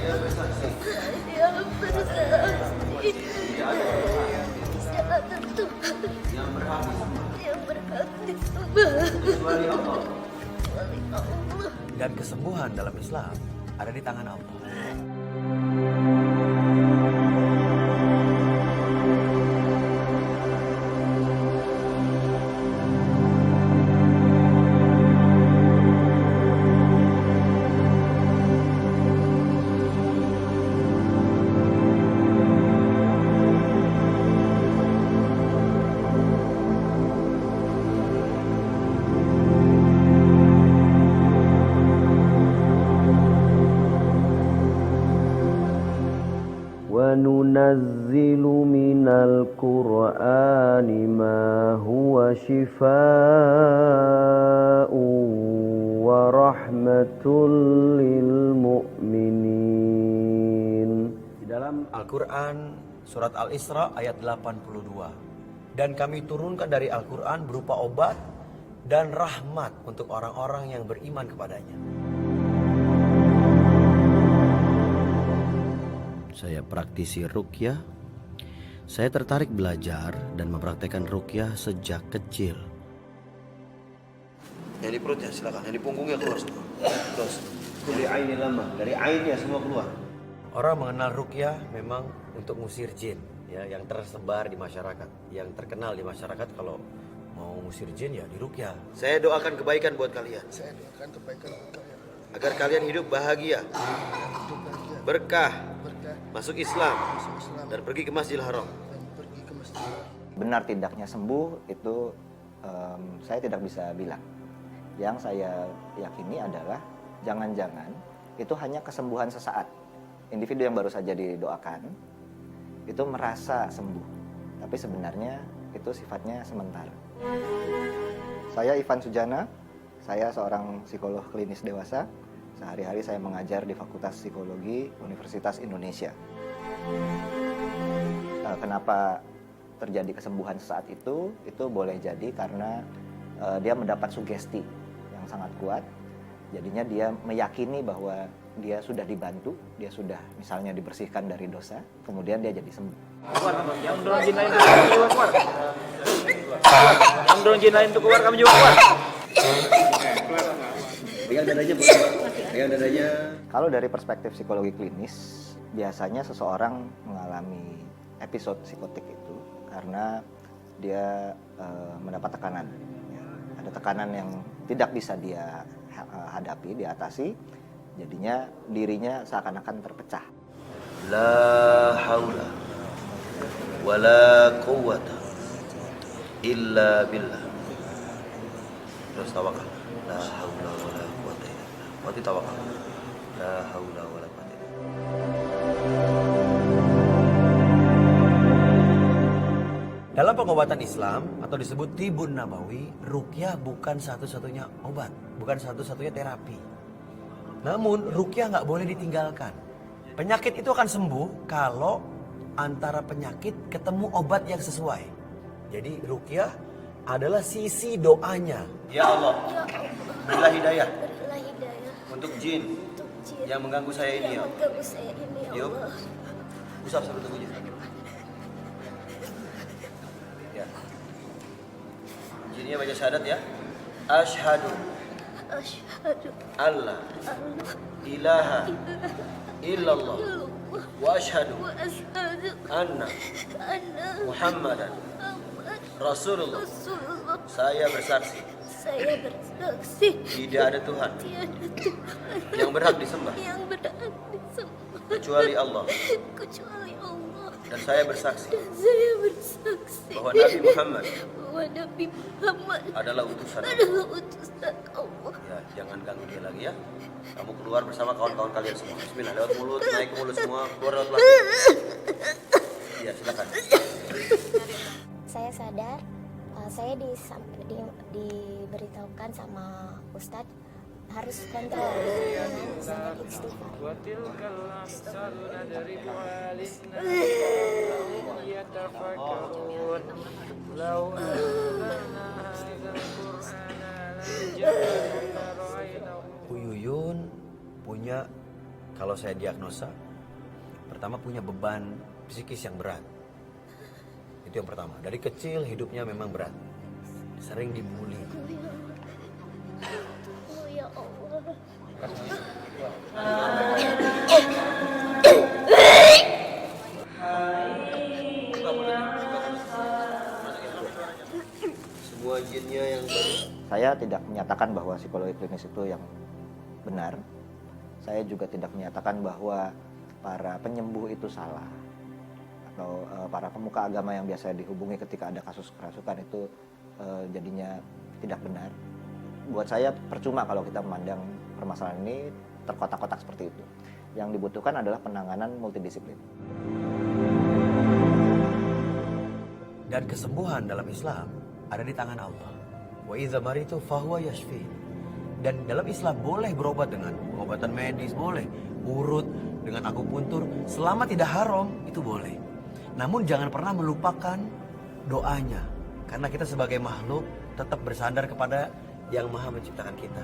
Saya bersaksi. Siapa Tuhan yang berhak disembah kecuali Allah. Dan kesembuhan dalam Islam ada di tangan Allah. وَنُنَزِّلُ مِنَ الْقُرْآنِ مَا هُوَ شِفَاءٌ وَرَحْمَةٌ لِلْمُؤْمِنِينَ. Di dalam Al-Quran surat Al-Isra ayat 82. Dan kami turunkan dari Al-Quran berupa obat dan rahmat untuk orang-orang yang beriman kepadanya. Saya praktisi ruqyah. Saya tertarik belajar dan mempraktekkan ruqyah sejak kecil. Yang di perutnya silakan, yang di punggungnya keluar semua. Terus. Dari ain lama, dari ainnya semua keluar. Orang mengenal ruqyah memang untuk ngusir jin, ya, yang tersebar di masyarakat, yang terkenal di masyarakat. Kalau mau ngusir jin ya di ruqyah. Saya doakan kebaikan buat kalian. Saya doakan kebaikan untuk kalian. Agar kalian hidup bahagia, Hidup bahagia, berkah, berkah, masuk Islam, masuk Islam, dan pergi ke Masjidil Haram. dan pergi ke masjid. Benar tidaknya sembuh itu saya tidak bisa bilang. Yang saya yakini adalah jangan-jangan itu hanya kesembuhan sesaat. Individu yang baru saja didoakan itu merasa sembuh, tapi sebenarnya itu sifatnya sementara. Saya Ivan Sujana, saya seorang psikolog klinis dewasa. Sehari-hari saya mengajar di Fakultas Psikologi Universitas Indonesia. Kenapa terjadi kesembuhan saat itu boleh jadi karena dia mendapat sugesti yang sangat kuat. Jadinya dia meyakini bahwa dia sudah dibantu, dia sudah misalnya dibersihkan dari dosa, kemudian dia jadi sembuh. Yang dorong jin lain itu kami juga keluar. Yang dorong jin lain itu keluar kami juga keluar. Pegang dadanya, pegang dadanya. Kalau dari perspektif psikologi klinis, biasanya seseorang mengalami episode psikotik itu karena dia mendapat tekanan. Ada tekanan yang tidak bisa dia hadapi, diatasi, jadinya dirinya seakan-akan terpecah. La haula wala quwwata illa billah. Terus tawakal. La haula wala quwwata illa billah. Waktu tawakal. La haula wala quwwata illa billah. Dalam pengobatan Islam atau disebut Tibun Nabawi, ruqyah bukan satu-satunya obat, bukan satu-satunya terapi. Namun ruqyah nggak boleh ditinggalkan. Penyakit itu akan sembuh kalau antara penyakit ketemu obat yang sesuai. Jadi ruqyah adalah sisi doanya. Ya Allah, berilah hidayah Berilah hidayah untuk jin untuk jin yang mengganggu saya ini, ya. yang mengganggu saya ini, ya Yuk, Allah. usap sampai tubuhnya. Ya. Jinnya baca syahadat ya. Asyhadu Asyhadu alla Allah ilaha illallah wa asyhadu wa asyhadu anna anna Muhammadan Muhammad Rasulullah. Rasulullah. Saya bersaksi Saya bersaksi tidak ada Tuhan tiada Tuhan yang berhak disembah yang berhak disembah kecuali Allah, kecuali Allah. dan saya bersaksi Dan saya bersaksi bahwa Nabi Muhammad bahwa Nabi Muhammad adalah utusan Allah. adalah utusan Allah. Ya, jangan ganggu dia lagi ya. Kamu keluar bersama kawan-kawan kalian semua. Bismillah, lewat mulut, naik ke mulut semua, keluar lewat belakang. Iya, silakan. Saya sadar, saya diberitahukan sama Ustadz harus kontrol dengan banyak istighfar. Bu Yuyun punya Kalau saya diagnosa, pertama punya beban psikis yang berat. Itu yang pertama. Dari kecil hidupnya memang berat. Sering dibully. Oh ya Allah. Semua jinnya yang baru. Saya tidak menyatakan bahwa psikologi klinis itu yang benar. Saya juga tidak menyatakan bahwa para penyembuh itu salah. Atau para pemuka agama yang biasa dihubungi ketika ada kasus kerasukan itu jadinya tidak benar. Buat saya percuma kalau kita memandang permasalahan ini terkotak-kotak seperti itu. Yang dibutuhkan adalah penanganan multidisiplin. Dan kesembuhan dalam Islam ada di tangan Allah. Wa idza maritu fahuwa yashfi. Dan dalam Islam boleh berobat dengan pengobatan medis, boleh urut dengan akupuntur, selama tidak haram itu boleh. Namun jangan pernah melupakan doanya, karena kita sebagai makhluk tetap bersandar kepada Yang Maha Menciptakan kita.